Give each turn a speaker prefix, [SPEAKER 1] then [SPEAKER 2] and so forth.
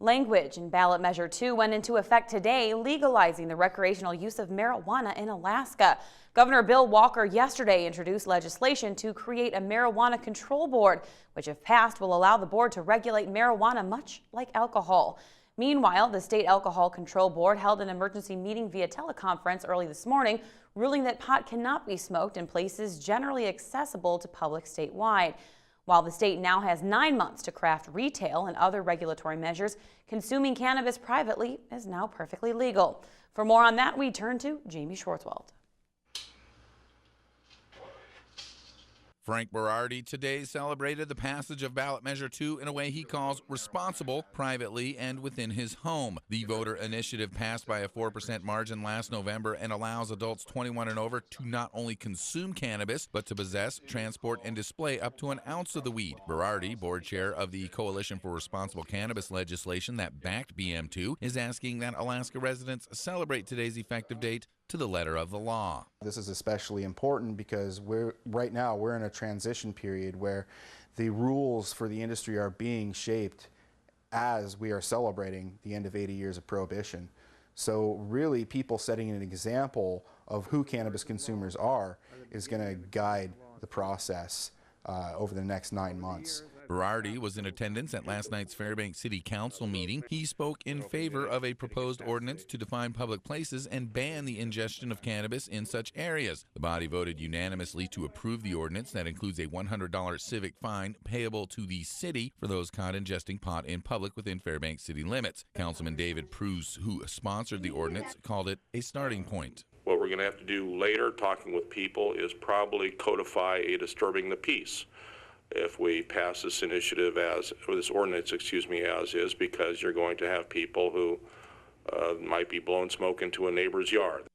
[SPEAKER 1] Language in Ballot Measure 2 went into effect today, legalizing the recreational use of marijuana in Alaska. Governor Bill Walker yesterday introduced legislation to create a marijuana control board, which if passed will allow the board to regulate marijuana much like alcohol. Meanwhile, the State Alcohol Control Board held an emergency meeting via teleconference early this morning, ruling that pot cannot be smoked in places generally accessible to public statewide. While the state now has 9 months to craft retail and other regulatory measures, consuming cannabis privately is now perfectly legal. For more on that, we turn to Jamie Schwartzwald.
[SPEAKER 2] Frank Berardi today celebrated the passage of Ballot Measure 2 in a way he calls responsible, privately and within his home. The voter initiative passed by a 4% margin last November and allows adults 21 and over to not only consume cannabis, but to possess, transport, and display up to an ounce of the weed. Berardi, board chair of the Coalition for Responsible Cannabis legislation that backed BM2, is asking that Alaska residents celebrate today's effective date to the letter of the law.
[SPEAKER 3] This is especially important because right now we're in a transition period where the rules for the industry are being shaped as we are celebrating the end of 80 years of prohibition. So really, people setting an example of who cannabis consumers are is going to guide the process over the next 9 months.
[SPEAKER 2] Berardi was in attendance at last night's Fairbanks City Council meeting. He spoke in favor of a proposed ordinance to define public places and ban the ingestion of cannabis in such areas. The body voted unanimously to approve the ordinance that includes a $100 civic fine payable to the city for those caught ingesting pot in public within Fairbanks city limits. Councilman David Pruse, who sponsored the ordinance, called it a starting point.
[SPEAKER 4] What we're going to have to do later, talking with people, is probably codify a disturbing the peace if we pass this initiative or this ordinance, as is, because you're going to have people who might be blowing smoke into a neighbor's yard.